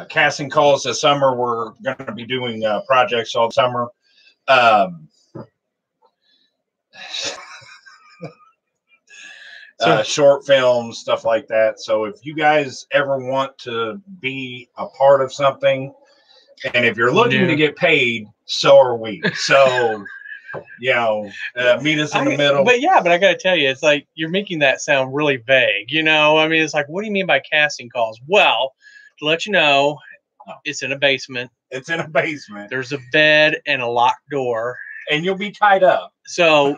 casting calls this summer. We're going to be doing projects all summer. Um, short films, stuff like that. So if you guys ever want to be a part of something, and if you're looking to get paid, so are we. So, you know, meet us in the middle. But yeah, but I got to tell you, it's like you're making that sound really vague. You know, I mean, it's like, what do you mean by casting calls? Well, to let you know, it's in a basement. It's in a basement. There's a bed and a locked door. And you'll be tied up. So,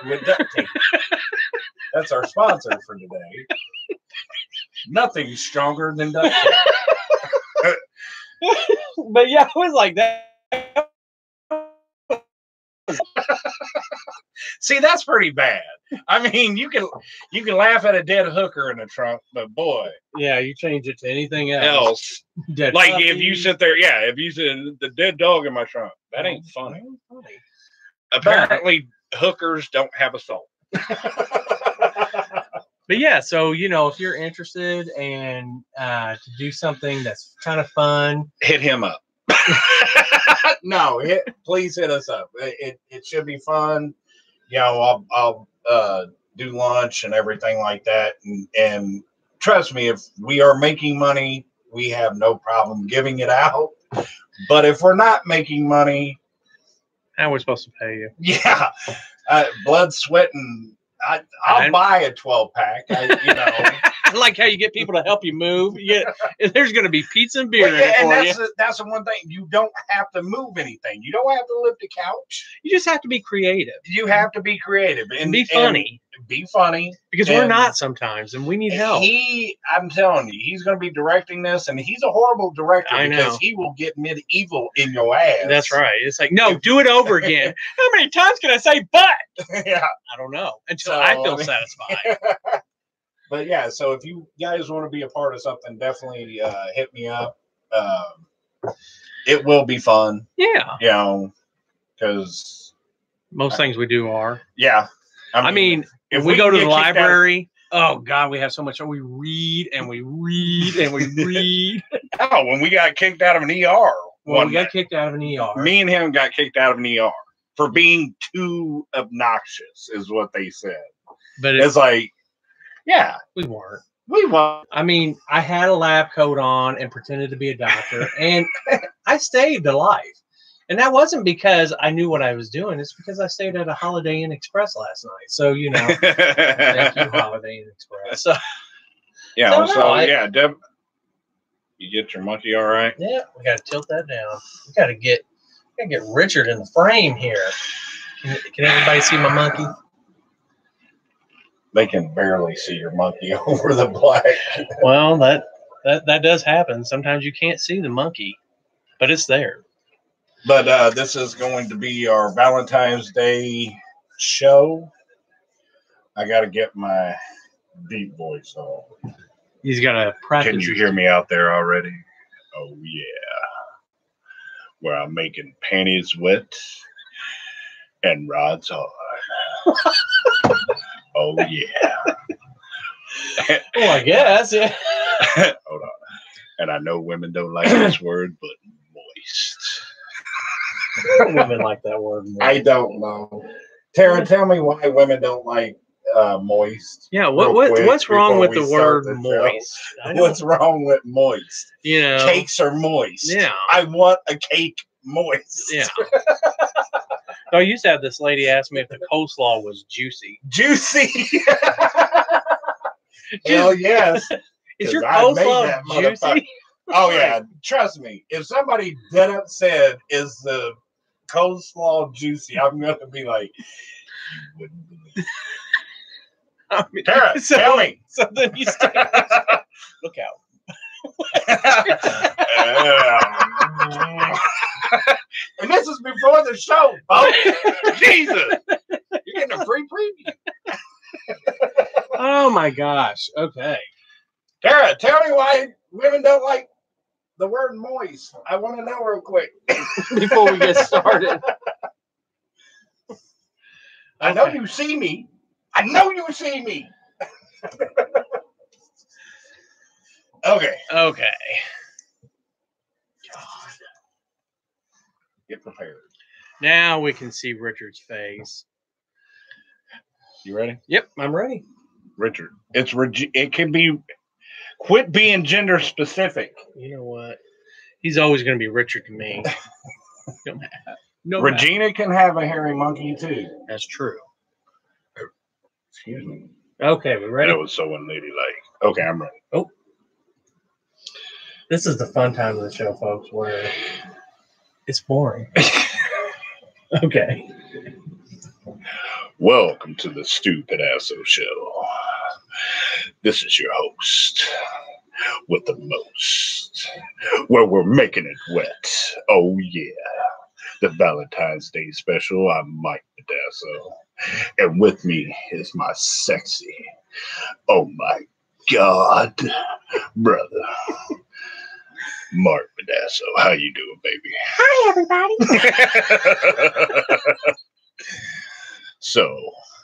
with duct tape. That's our sponsor for today. Nothing stronger than duct tape. But yeah, it was like that. See, that's pretty bad. I mean, you can laugh at a dead hooker in the trunk, but boy, yeah, you change it to anything else. Dead like puppy. If you sit there, if you said the dead dog in my trunk, that ain't funny. Apparently, hookers don't have a soul. But yeah, so you know, if you're interested and to do something that's kind of fun, hit him up. No, please hit us up. It should be fun. You know, I'll do lunch and everything like that. And trust me, if we are making money, we have no problem giving it out. But if we're not making money, how are we supposed to pay you? Yeah, blood, sweat, and I'll buy a 12-pack. You know, I like how you get people to help you move. There's going to be pizza and beer there for you. That's the one thing. You don't have to move anything. You don't have to lift a couch. You just have to be creative. You have to be creative and be funny. Be funny. Because we're not sometimes, and we need help. I'm telling you, he's going to be directing this, and he's a horrible director because he will get medieval in your ass. That's right. It's like, no, do it over again. How many times can I say but? Yeah. I don't know. Until I feel satisfied. But yeah, so if you guys want to be a part of something, definitely hit me up. It will be fun. Yeah. You know, because most things we do are. Yeah. I mean if we go to the library, oh God, we have so much. We read and we read and we read. Oh, when we got kicked out of an ER. Well, we got kicked out of an ER. Me and him got kicked out of an ER for being too obnoxious, is what they said. But it's like, yeah, we weren't. We weren't. I mean, I had a lab coat on and pretended to be a doctor, and I saved a life. And that wasn't because I knew what I was doing. It's because I stayed at a Holiday Inn Express last night. So, you know, thank you, Holiday Inn Express. So, yeah, yeah, Deb, you get your monkey all right? Yeah, we got to tilt that down. We got to get Richard in the frame here. Can everybody see my monkey? They can barely see your monkey over the black. Well, that does happen. Sometimes you can't see the monkey, but it's there. But this is going to be our Valentine's Day show. I got to get my deep voice on. He's got to practice. Can you hear me out there already? Oh, yeah. Where I'm making panties wet and rods hard. Oh, yeah. Well, I guess, yeah. Hold on. And I know women don't like this word, but moist. Women like that word moist. I don't know. Tara, tell me why women don't like moist. Yeah, what's wrong with the word moist? What's wrong with moist? You know, cakes are moist. Yeah. I want a cake moist. Yeah. I used to have this lady ask me if the coleslaw was juicy. Juicy. Hell yes. Is your coleslaw juicy? Oh yeah, trust me. If somebody dead up said, "Is the coleslaw juicy?" I'm gonna be like, "You wouldn't believe." I mean, Tara, tell me. So then you start. Look out. And this is before the show, folks. Jesus. You're getting a free preview. Oh my gosh. Okay. Tara, tell me why women don't like the word moist. I want to know real quick. Before we get started. I know you see me. I know you see me. Okay. Get prepared. Now we can see Richard's face. You ready? Yep, I'm ready. Richard, it can be. Quit being gender specific. You know what? He's always going to be Richard to me. No Regina can have a hairy monkey too. That's true. Excuse me. Okay, we ready? That was so unladylike. Okay, I'm ready. Oh. This is the fun time of the show, folks, where it's boring. Okay. Welcome to the Stupid Asso Show. This is your host with the most, where we're making it wet. Oh yeah, the Valentine's Day special. I'm Mike Pedasso, and with me is my sexy, oh my God, brother, Mark Pedasso. How you doing, baby? Hi, everybody. So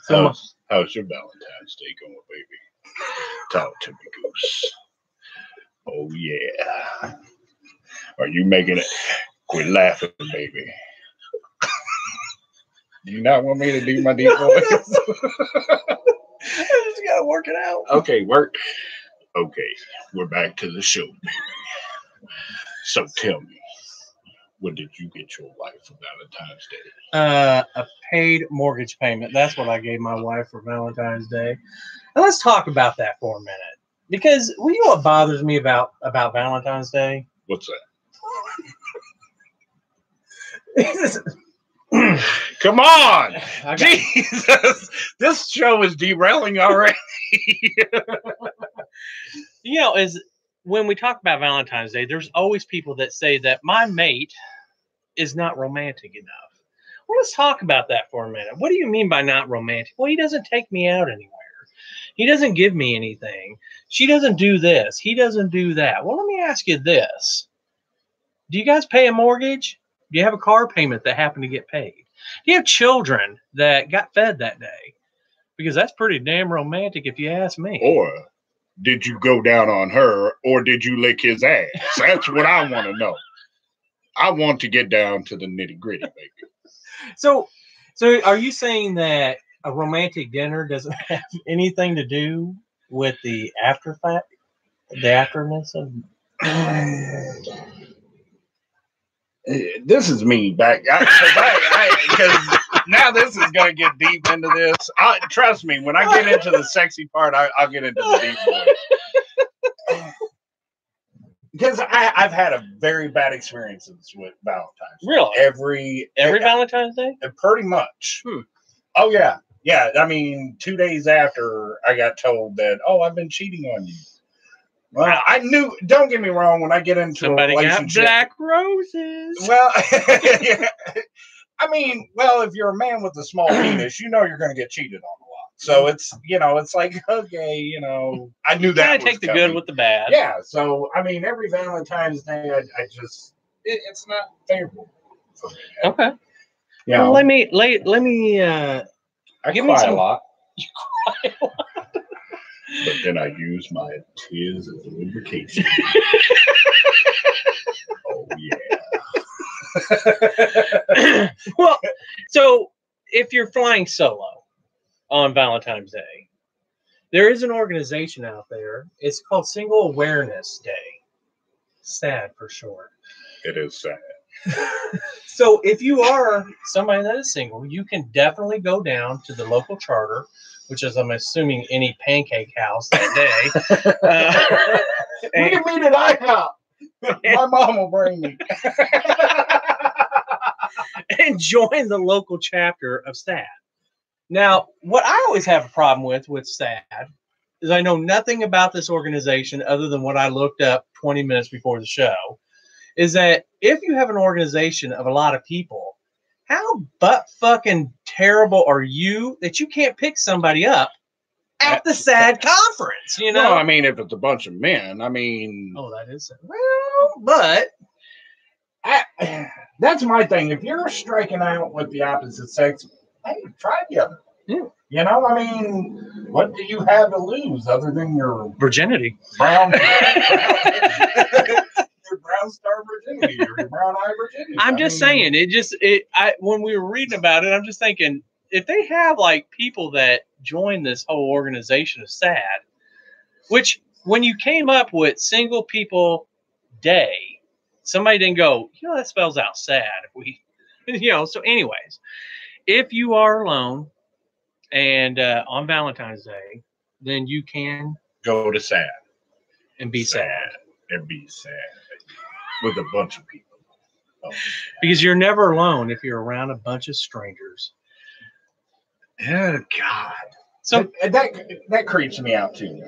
how's your Valentine's Day going, baby? Talk to me, Goose. Oh, yeah. Are you making it? Quit laughing, baby. Do you not want me to do my deep voice? I just got to work it out. Okay, work. Okay, we're back to the show, baby. So tell me, what did you get your wife for Valentine's Day? A paid mortgage payment. That's what I gave my wife for Valentine's Day. And let's talk about that for a minute. Because you know what bothers me about Valentine's Day? What's that? Come on! Jesus! This show is derailing already. You know, is when we talk about Valentine's Day, there's always people that say that my mate is not romantic enough. Well, let's talk about that for a minute. What do you mean by not romantic? Well, he doesn't take me out anywhere. He doesn't give me anything. She doesn't do this. He doesn't do that. Well, let me ask you this. Do you guys pay a mortgage? Do you have a car payment that happened to get paid? Do you have children that got fed that day? Because that's pretty damn romantic if you ask me. Or did you go down on her, or did you lick his ass? That's what I want to know. I want to get down to the nitty gritty, baby. So are you saying that a romantic dinner doesn't have anything to do with the afterness of? This is me back because now this is going to get deep into this. Trust me, when I get into the sexy part, I'll get into the deep voice. Because I've had a very bad experiences with Valentine's. Really? Every Valentine's Day? Pretty much. Oh, yeah. Yeah. I mean, 2 days after I got told that, I've been cheating on you. Well, I knew, don't get me wrong, when I get into a relationship. Got black roses. Well, yeah. I mean, if you're a man with a small penis, you know you're going to get cheated on a lot. So it's, it's like, okay, I knew that. Gotta take the good with the bad. Yeah. So, I mean, every Valentine's Day, I just, it's not favorable for me. Okay. Yeah. Well, let me. I give cry me some. A lot. You cry a lot. But then I use my tears as lubrication. Oh, yeah. Well, so if you're flying solo on Valentine's Day, there is an organization out there. It's called Single Awareness Day. SAD for short. It is sad. So if you are somebody that is single, you can definitely go down to the local charter, which is, I'm assuming, any pancake house that day. What do you mean that I have? My mom will bring me. And join the local chapter of SAD. Now, what I always have a problem with SAD is I know nothing about this organization other than what I looked up 20 minutes before the show, is that if you have an organization of a lot of people, how butt-fucking terrible are you that you can't pick somebody up at the SAD conference, Well, I mean, if it's a bunch of men, I mean... Oh, that is... Well, but... that's my thing. If you're striking out with the opposite sex, hey, try the other. Yeah. I mean, what do you have to lose other than your virginity? Brown brown star virginity or your brown eye virginity. I'm just saying, when we were reading about it, I'm just thinking, if they have like people that join this whole organization of SAD, which when you came up with single people day, somebody didn't go, that spells out sad. If we, so anyways, if you are alone and on Valentine's Day, then you can go to SAD and be sad with a bunch of people. Oh. Because you're never alone if you're around a bunch of strangers. Oh God! So that creeps me out too.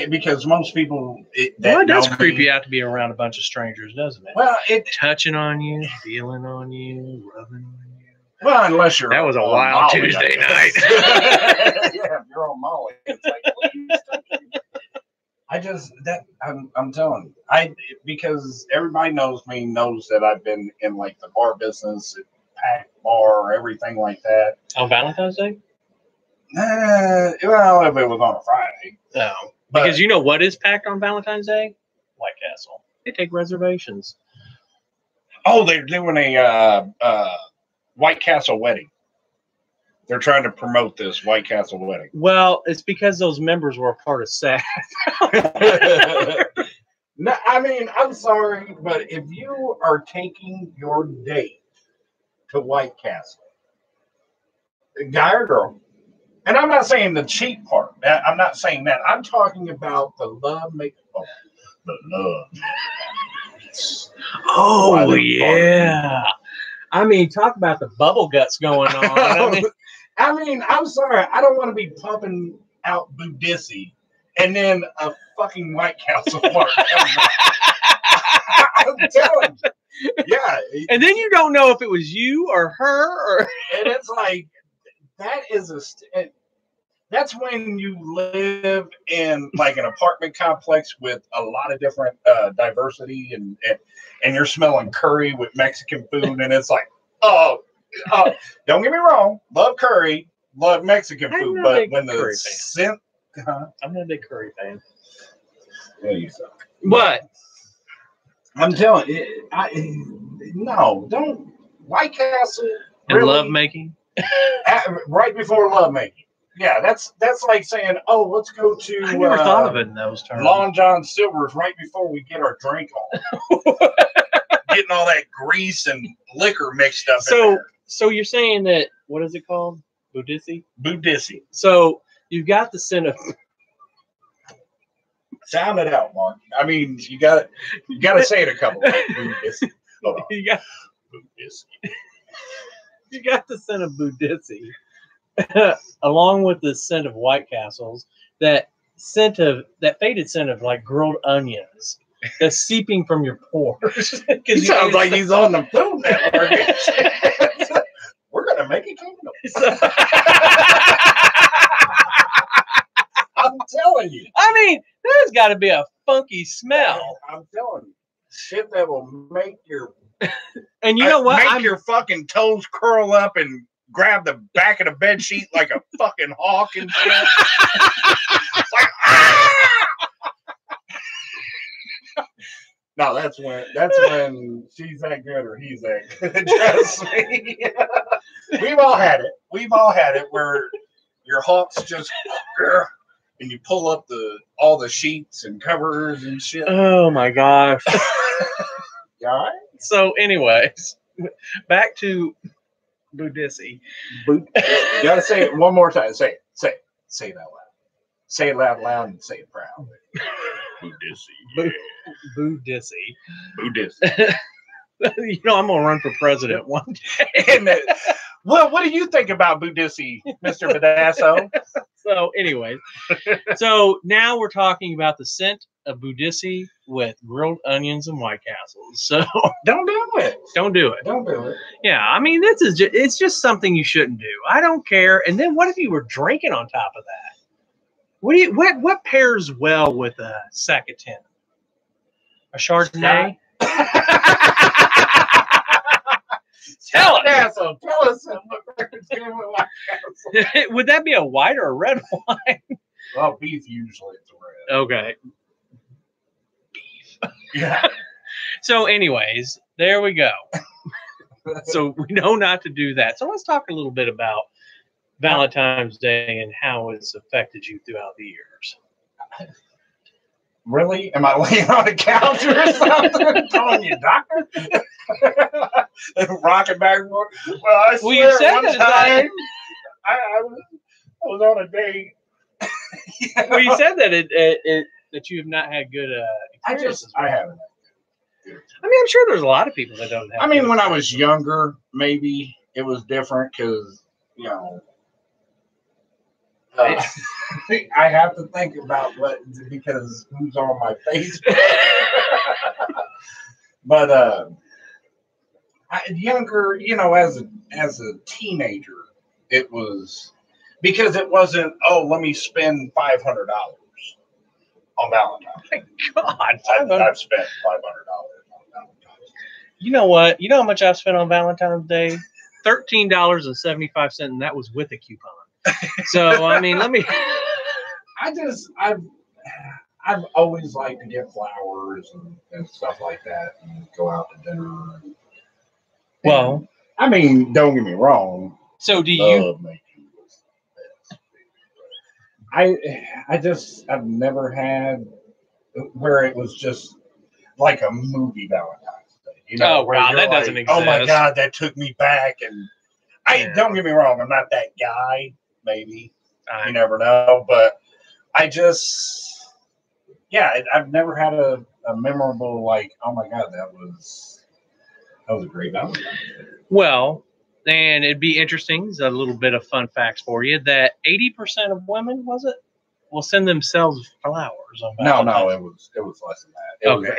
Because most people it does creep you out to be around a bunch of strangers, doesn't it? Well, touching on you, feeling on you, rubbing on you. Well, unless you're that was a wild Molly, Tuesday night. Yeah, if you're on Molly, it's like please I'm telling you, because everybody knows me, knows that I've been in like the bar business, packed bar, everything like that. On Valentine's Day? Well, if it was on a Friday. No. Because you know what is packed on Valentine's Day? White Castle. They take reservations. Oh, they're doing a White Castle wedding. They're trying to promote this White Castle wedding. Well, it's because those members were a part of SAD. No, I mean, I'm sorry, but if you are taking your date to White Castle, guy or girl, and I'm not saying the cheap part. I'm not saying that. I'm talking about the love making. Oh, the love. Oh, yeah. I mean, talk about the bubble guts going on. I mean, I'm sorry. I don't want to be pumping out Budissy and then a fucking White Castle fart. I'm telling you. Yeah. And then you don't know if it was you or her. And it's like, that's when you live in like an apartment complex with a lot of different diversity and you're smelling curry with Mexican food. And it's like, oh, don't get me wrong. Love curry, love Mexican food. But when the scent, I'm not a big curry fan. Yeah, you suck. But I'm telling you, no, don't. White Castle. And really, love making? Right before love making. Yeah, that's like saying, oh, let's go to. I never thought of it in those terms. Long John Silver's right before we get our drink on. Getting all that grease and liquor mixed up. So you're saying that, what is it called? Budissy? Budissy. So you've got the scent of. Sound it out, Mark. I mean, you got to say it a couple times. Budissy. Hold on. Budissy. You got the scent of Budissy, along with the scent of White Castles. That faded scent of like grilled onions that's seeping from your pores. He sounds like he's on the Food Network. We're gonna make a kingdom. I'm telling you. I mean, there's got to be a funky smell. I'm telling you, shit that will make your and you know what? Make your fucking toes curl up and grab the back of the bed sheet like a fucking hawk and shit. It's like, ah! No, that's when she's that good or he's that good. Trust me. We've all had it where your hawk's just and you pull up all the sheets and covers and shit. Oh my gosh. You all right? So anyways, back to Budissy. You gotta say it one more time. Say it out loud. Say it loud and say it proud. Budissy. Budissy. Budissy. You know, I'm gonna run for president one day. Well, what do you think about Budissy, Mr. Badasso? So, anyways, so now we're talking about the scent of Budissy with grilled onions and White Castles. So don't do it. Don't do it. Don't do it. Yeah, I mean, it's just something you shouldn't do. I don't care. And then what if you were drinking on top of that? What pairs well with a sack of tin? A Chardonnay? Tell us. Would that be a white or a red wine? Well, beef usually it's a red. Okay. Beef. Yeah. So, anyways, there we go. So we know not to do that. So let's talk a little bit about Valentine's Day and how it's affected you throughout the years. Really? Am I laying on a couch or something? Calling you doctor? Rocking back and forth. Well, I swear you said one time I was on a date. Well, you said that that you have not had good experiences. I haven't. I mean, I'm sure there's a lot of people that don't have. I mean, when I was younger, maybe it was different because, you know, I have to think about because who's on my Facebook. But younger, you know, as a teenager, it was because it wasn't. Oh, let me spend $500 on Valentine's. God, I've spent $500 on Valentine's. You know what? You know how much I've spent on Valentine's Day? $13.75, and that was with a coupon. So I mean, I've always liked to get flowers and stuff like that, and go out to dinner. Well, I mean, don't get me wrong. So do you? I've never had where it was just like a movie Valentine's Day. You know, wow, that doesn't exist. Oh my God, that took me back. And don't get me wrong, I'm not that guy. Maybe you never know, but I've never had a memorable like, oh my God, that was a great Valentine's Day. Well, and it'd be interesting. A little bit of fun facts for you that 80% of women, was it, will send themselves flowers on Valentine's. No, it was less than that. It was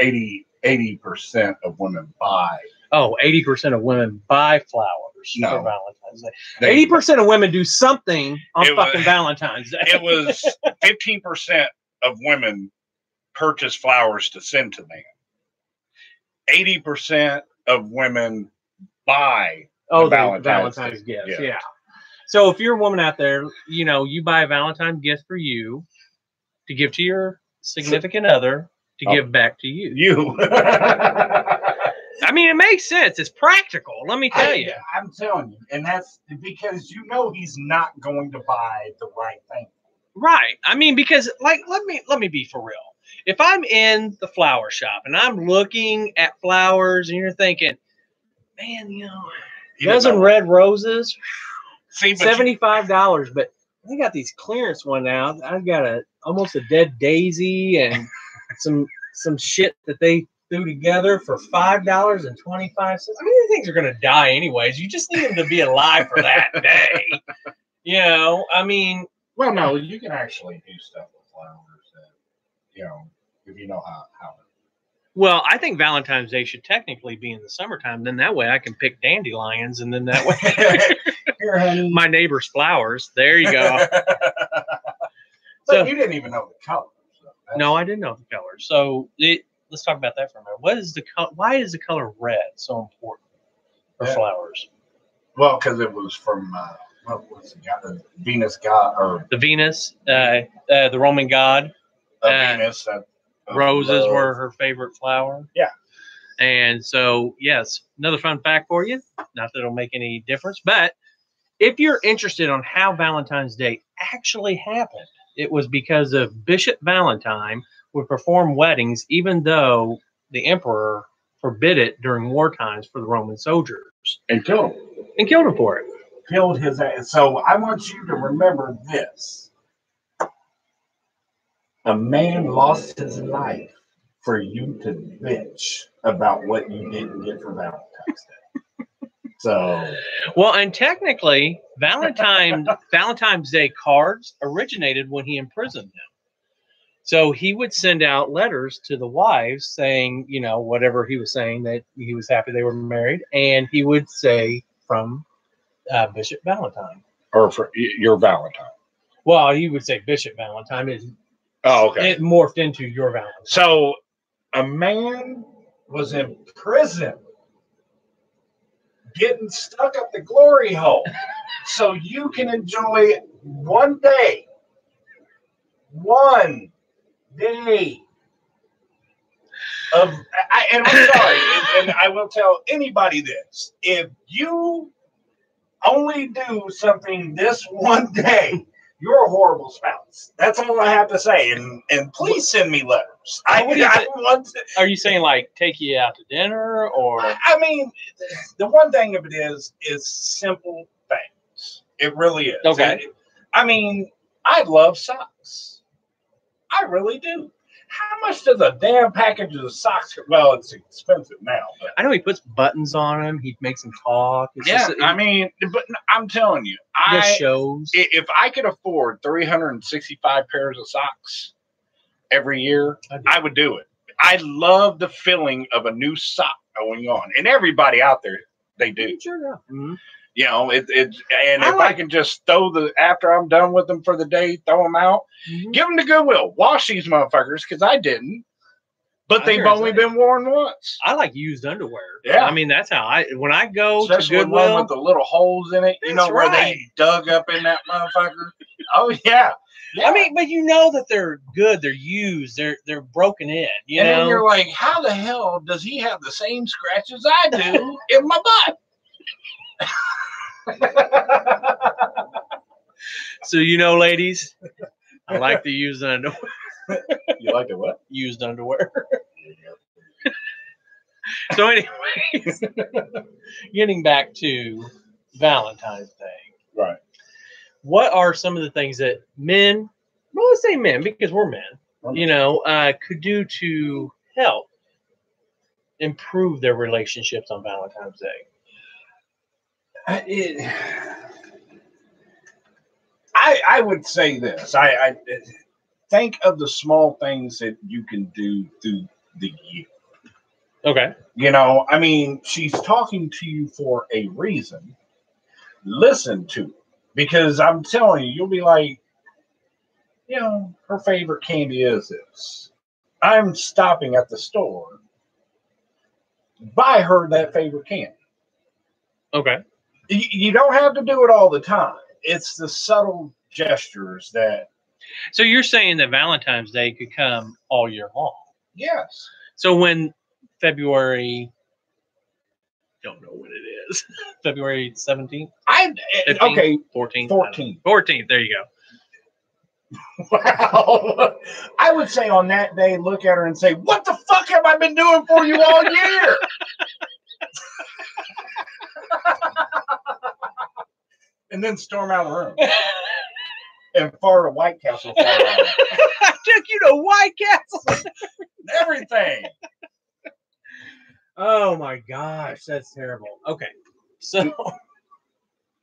80% of women buy. Oh, 80% of women buy flowers for Valentine's Day. 80% of women do something on fucking Valentine's Day. It was 15% of women purchase flowers to send to men. 80% of women buy Valentine's gifts. Yeah. So if you're a woman out there, you know, you buy a Valentine's gift for you to give to your significant other to give back to you. I mean, it makes sense. It's practical. Let me tell you. I'm telling you. And that's because you know he's not going to buy the right thing. Right. I mean, because like, let me be for real. If I'm in the flower shop and I'm looking at flowers and you're thinking, man, you know, dozen red roses, $75, but they got these clearance one out. I've got almost a dead daisy and some shit that they threw together for $5.25. I mean, these things are going to die anyways. You just need them to be alive for that day. You know, I mean. Well, no, you can actually do stuff with flowers that, you know, if you know how. Well, I think Valentine's Day should technically be in the summertime. Then that way I can pick dandelions, and then that way Here, honey. My neighbor's flowers. There you go. But you didn't even know the color. So no, I didn't know the color. So let's talk about that for a minute. Why is the color red so important for flowers? Well, because it was from what was the Venus god, or the Venus, the Roman god. Venus. Roses were her favorite flower. Yeah. And so, yes, another fun fact for you. Not that it'll make any difference, but if you're interested on how Valentine's Day actually happened, it was because of Bishop Valentine would perform weddings, even though the emperor forbid it during war times for the Roman soldiers. And killed him. And killed him for it. Killed his ass. So I want you to remember this. A man lost his life for you to bitch about what you didn't get for Valentine's Day. So, well, and technically, Valentine's Day cards originated when he imprisoned them. So he would send out letters to the wives saying, you know, whatever he was saying, that he was happy they were married, and he would say from Bishop Valentine, or for your Valentine. Well, he would say Bishop Valentine is. Oh, okay. It morphed into your Valentine. So a man was in prison getting stuck up the glory hole so you can enjoy one day And I'm sorry, and I will tell anybody this: if you only do something this one day, you're a horrible spouse. That's all I have to say. And please send me letters. I want to. Are you saying like take you out to dinner, or? I mean, the one thing of it is simple things. It really is. Okay. I mean, I love socks. I really do. How much does a damn package of socks? Well, it's expensive now. But. I know he puts buttons on them. He makes them talk. It's yeah, just, I mean, but I'm telling you, shows. If I could afford 365 pairs of socks every year, I would do it. I love the feeling of a new sock going on, and everybody out there, they do. Sure, yeah. Mm-hmm. You know, and if I can just after I'm done with them for the day, throw them out, give them to Goodwill, wash these motherfuckers, because I didn't, but they've only been worn once. I like used underwear. Yeah, I mean that's how when I go especially to Goodwill one with the little holes in it, you know, where they dug up in that motherfucker. Oh yeah. Yeah. I mean, but you know that they're good, they're used, they're broken in. You know, then you're like, how the hell does he have the same scratches I do in my butt? So you know, ladies, I like the used underwear. You like the what? Used underwear. So, anyways, getting back to Valentine's Day, right? What are some of the things that men, well, let's say men because we're men, you know, could do to help improve their relationships on Valentine's Day? I would say this. I think of the small things that you can do through the year. Okay. You know, I mean, she's talking to you for a reason. Listen to it. Because I'm telling you, you'll be like, you know, her favorite candy is this. I'm stopping at the store. Buy her that favorite candy. Okay. You don't have to do it all the time. It's the subtle gestures that. So you're saying that Valentine's Day could come all year long? Yes. So when February, don't know when it is. February 17th? 15th, okay. 14th. 14th. 14th. There you go. Wow. I would say on that day, look at her and say, what the fuck have I been doing for you all year? And then storm out of the room. And fart a White Castle. I took you to White Castle. Everything. Oh my gosh, that's terrible. Okay. So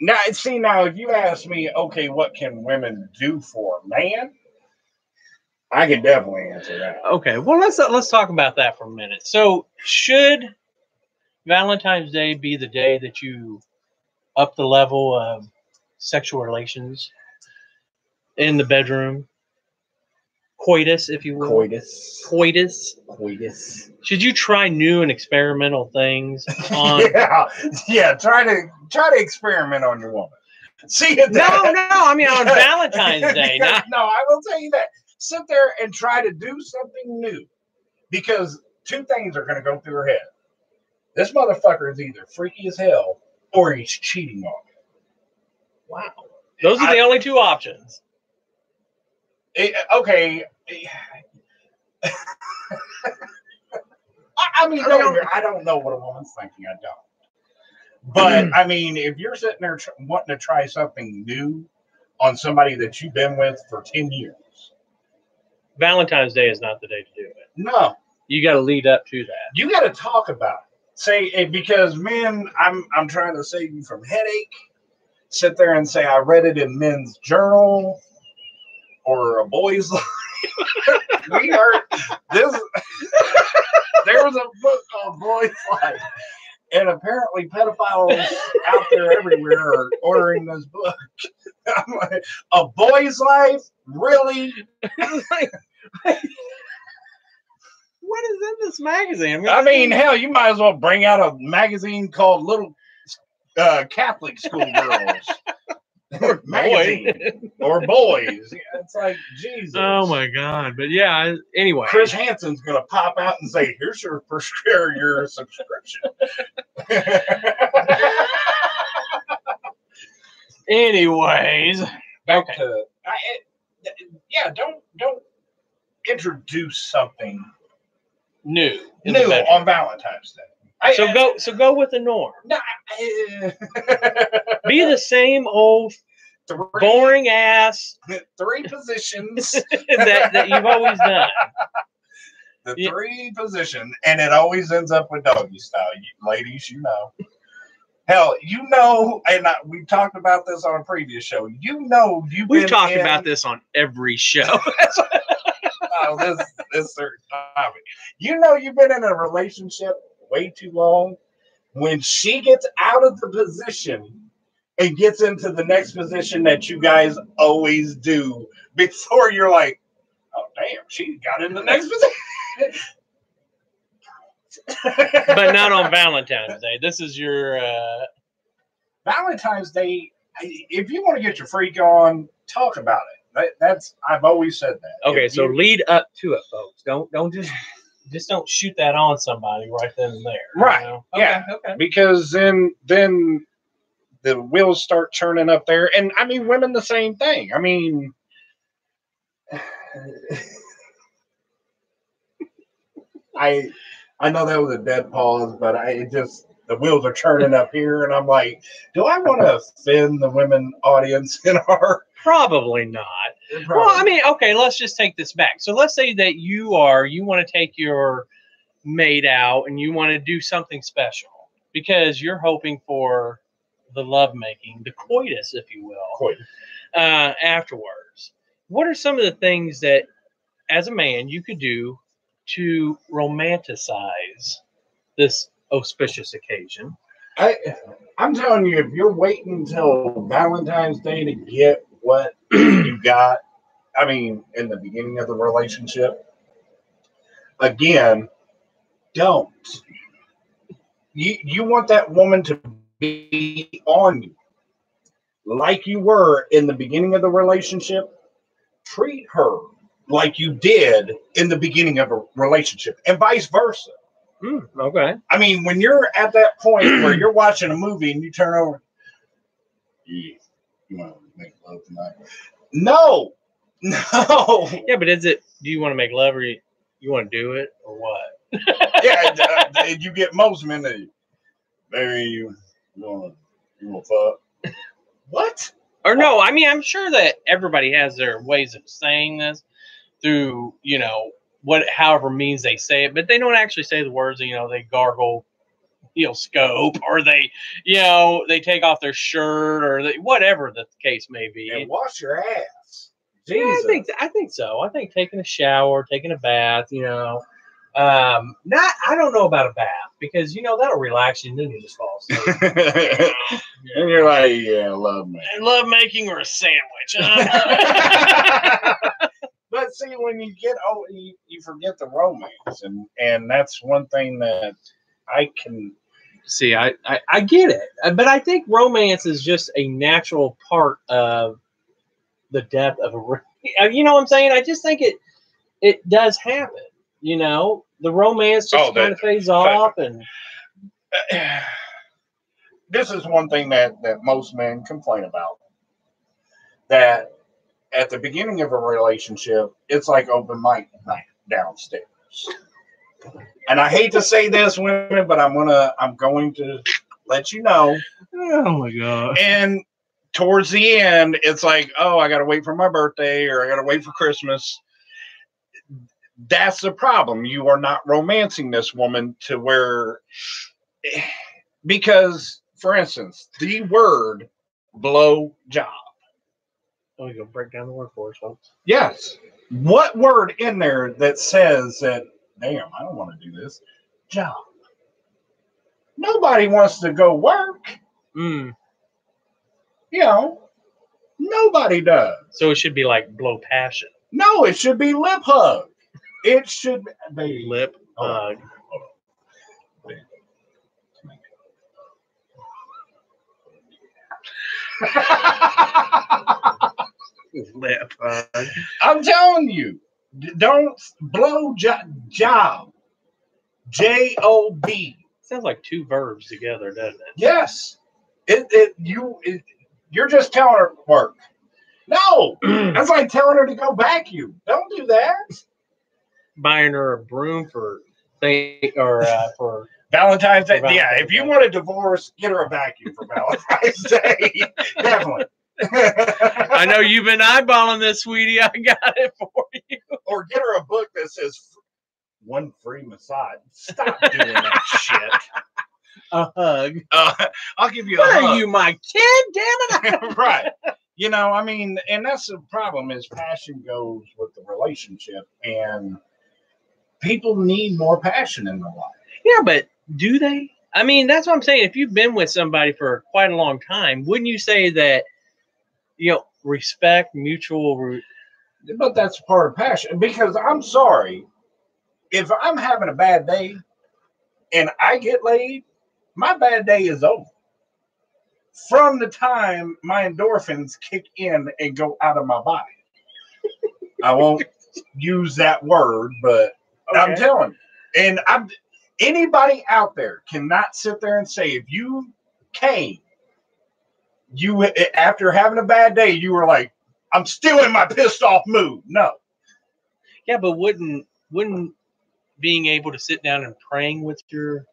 now if you ask me, okay, what can women do for a man? I can definitely answer that. Okay. Well, let's talk about that for a minute. So should Valentine's Day be the day that you up the level of sexual relations in the bedroom? Coitus, if you will. Coitus. Should you try new and experimental things on? yeah. Try to experiment on your woman. See it. No. I mean on Valentine's Day. No, I will tell you that. Sit there and try to do something new, because two things are going to go through her head. This motherfucker is either freaky as hell or he's cheating on me. Wow. Those are the only two options. Okay. I mean, I don't know what a woman's thinking. I don't. But, I mean, if you're sitting there wanting to try something new on somebody that you've been with for 10 years. Valentine's Day is not the day to do it. No. You got to lead up to that. You got to talk about it. Say, because men, I'm trying to save you from headache. Sit there and say, I read it in Men's Journal or a Boy's Life. We heard this. There was a book called Boy's Life. And apparently pedophiles out there everywhere are ordering this book. I'm like, A Boy's Life? Really? What is in this magazine? I mean, hell, you might as well bring out a magazine called Little Catholic School Girls. magazine or boys. Yeah, it's like, Jesus. Oh my God! But yeah, anyway, Chris Hansen's gonna pop out and say, "Here's your your subscription." Anyways, Back to don't introduce something new on Valentine's Day. So go with the norm. No, Be the same old boring ass 3 positions that you've always done. The 3 position, and it always ends up with doggy style. Ladies, you know. Hell, you know, and we talked about this on a previous show. You know, we've talked about this on every show. Oh, this certain topic. You know, you've been in a relationship way too long. When she gets out of the position and gets into the next position that you guys always do, before you're like, oh damn, she got in the next position. But not on Valentine's Day. This is your Valentine's Day. If you want to get your freak on, talk about it. That's I've always said that. Okay, so lead up to it, folks. Don't just don't shoot that on somebody right then and there. Right. You know? Yeah. Okay. Because then the wheels start turning up there, and I mean, women the same thing. I mean. I know that was a dead pause, but the wheels are turning up here, and I'm like, do I want to offend the women audience in our? Probably not. Well, I mean, okay, let's just take this back. So let's say that you want to take your mate out and you want to do something special because you're hoping for the lovemaking, the coitus, if you will, afterwards. What are some of the things that, as a man, you could do to romanticize this auspicious occasion? I'm telling you, if you're waiting until Valentine's Day to get what you got, I mean, in the beginning of the relationship, again, don't. You want that woman to be on you like you were in the beginning of the relationship. Treat her like you did in the beginning of a relationship, and vice versa. Okay. I mean, when you're at that point where you're watching a movie and you turn over, you want to make love tonight? No. Yeah, but do you want to make love, or you want to do it, or what? Yeah, you get most men that, baby, you want to fuck? What? Or no, I mean, I'm sure that everybody has their ways of saying this through, however means they say it, but they don't actually say the words. They gargle, scope, or they take off their shirt, or whatever the case may be. And wash your ass. Jesus. Yeah, I think so. I think taking a shower, taking a bath, I don't know about a bath because that'll relax you and then you just fall asleep. And you're like, yeah, love making or a sandwich. Huh? But see, when you get old, you forget the romance, and that's one thing that I can see. I get it, but I think romance is just a natural part of the depth of a. You know what I'm saying? I just think it does happen. The romance just kind of fades off, and this is one thing that most men complain about. That at the beginning of a relationship, it's like open mic night downstairs. And I hate to say this, women, but I'm going to let you know. Oh my God. And towards the end, it's like, oh, I got to wait for my birthday, or I got to wait for Christmas. That's the problem. You are not romancing this woman to where, because, for instance, the word blow job. Oh, you're going to break down the word for us, folks. Yes. What word in there that says that, damn, I don't want to do this job? Nobody wants to go work. Nobody does. So it should be like blow passion. No, it should be lip hug. It should be lip hug. Lip hug. I'm telling you, don't blow job. J-O-B. Sounds like two verbs together, doesn't it? Yes. You're just telling her to work. No, that's like telling her to go vacuum. Don't do that. Buying her a broom for Valentine's Day. Valentine's Yeah, if you Day. want a divorce, get her a vacuum for Valentine's Day. Definitely. I know you've been eyeballing this, sweetie. I got it for you. Or get her a book that says one free massage. Stop doing that shit. A hug. I'll give you a What hug. are you, my kid? Damn it! Right. You know, I mean, and that's the problem is passion goes with the relationship, and people need more passion in their life. Yeah, but do they? I mean, that's what I'm saying. If you've been with somebody for quite a long time, wouldn't you say that, respect, mutual... But that's part of passion. Because I'm sorry, if I'm having a bad day and I get laid, my bad day is over. From the time my endorphins kick in and go out of my body. I won't use that word, but I'm telling you. And anybody out there cannot sit there and say, if you came, after having a bad day, you were like, I'm still in my pissed off mood. No. Yeah, but wouldn't being able to sit down and praying with your...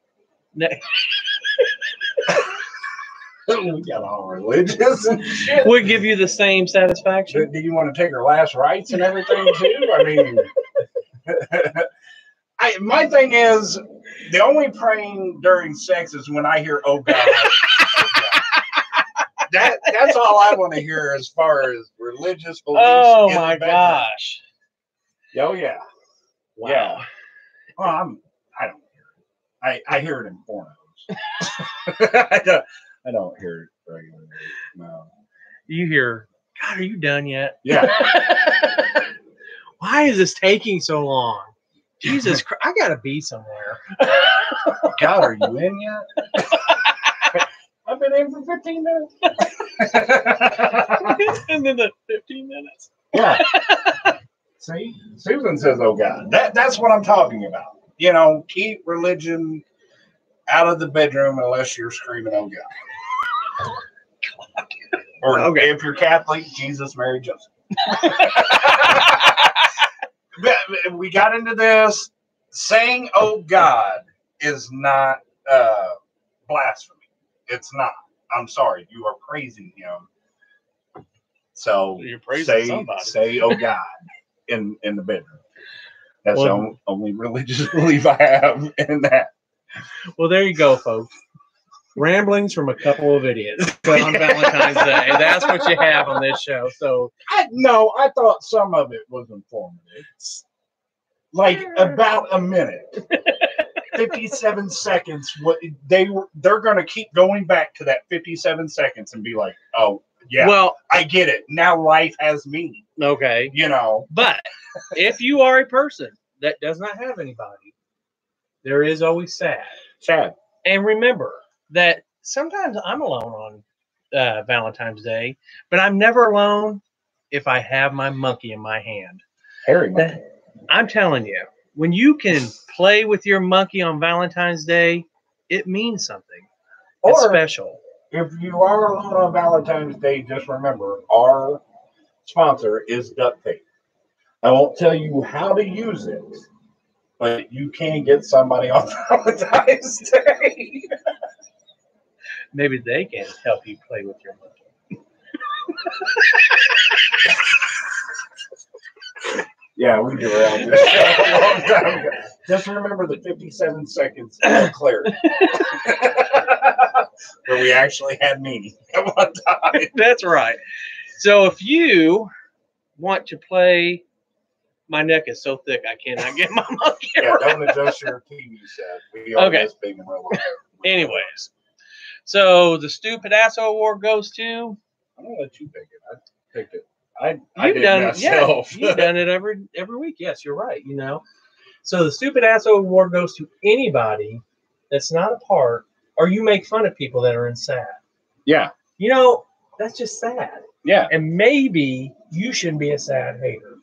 We got all religious and shit. would give you the same satisfaction? Do you want to take her last rites and everything too? I mean, my thing is, the only praying during sex is when I hear, "Oh God." Oh God. That's all I want to hear as far as religious beliefs. Oh my gosh! Oh yeah. Wow. Yeah. Well, I don't hear it. I hear it in pornos. I don't hear it regularly. No. You hear, God, are you done yet? Yeah. Why is this taking so long? Jesus Christ, I gotta be somewhere. God, are you in yet? I've been in for 15 minutes. And then the 15 minutes. Yeah. See, Susan says, "Oh God." That's what I'm talking about. Keep religion out of the bedroom unless you're screaming, "Oh God." Or if you're Catholic, Jesus, Mary, Joseph. We got into this. Saying "Oh God" is not blasphemy. It's not. I'm sorry. You are praising Him. So you're praising somebody. Say "Oh God" in the bedroom. That's the only religious belief I have in that. Well, there you go, folks. Ramblings from a couple of idiots on Valentine's Day. That's what you have on this show. So I thought some of it was informative. Like about a minute. 57 seconds. They're gonna keep going back to that 57 seconds and be like, "Oh yeah, well, I get it. Now life has meaning." Okay. But if you are a person that does not have anybody, there is always sad. And remember that sometimes I'm alone on Valentine's Day, but I'm never alone if I have my monkey in my hand. Hairy monkey. I'm telling you, when you can play with your monkey on Valentine's Day, it means something. It's special. If you are alone on Valentine's Day, just remember our sponsor is duct tape. I won't tell you how to use it, but you can get somebody on Valentine's Day. Maybe they can help you play with your monkey. Yeah, we do around this show a long time ago. Just remember the 57 seconds of clarity. Where we actually had meaning at one time. That's right. So if you want to play, my neck is so thick I cannot get my monkey around. Don't adjust your TV set. We are this big and real. Anyways, so the Stupid Asshole Award goes to... I'm going to let you pick it. I picked it. I did myself. Yeah, you've done it every week. Yes, you're right. So the Stupid Asshole Award goes to anybody that's not a part, or you make fun of people that are in sad. Yeah. That's just sad. Yeah. And maybe you shouldn't be a sad hater.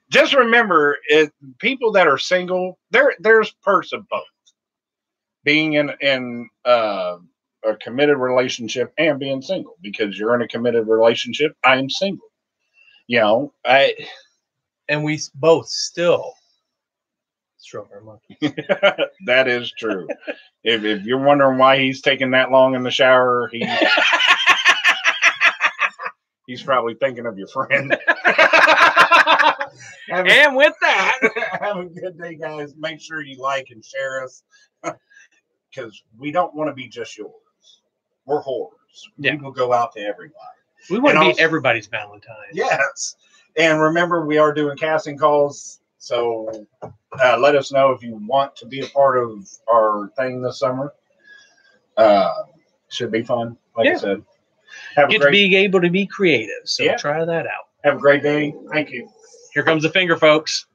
Just remember, people that are single, there's perks of both. Being in a committed relationship and being single, because you're in a committed relationship. I am single. You know, and we both still stroke our monkey. That is true. If you're wondering why he's taking that long in the shower, he's probably thinking of your friend. And with that, have a good day, guys. Make sure you like and share us, because we don't want to be just yours. We're whores. Yeah. We will go out to everybody. We want to be everybody's Valentine. Yes. And remember, we are doing casting calls. So let us know if you want to be a part of our thing this summer. Should be fun, like I said. Get to be able to be creative. So try that out. Have a great day. Thank you. Here comes the finger, folks.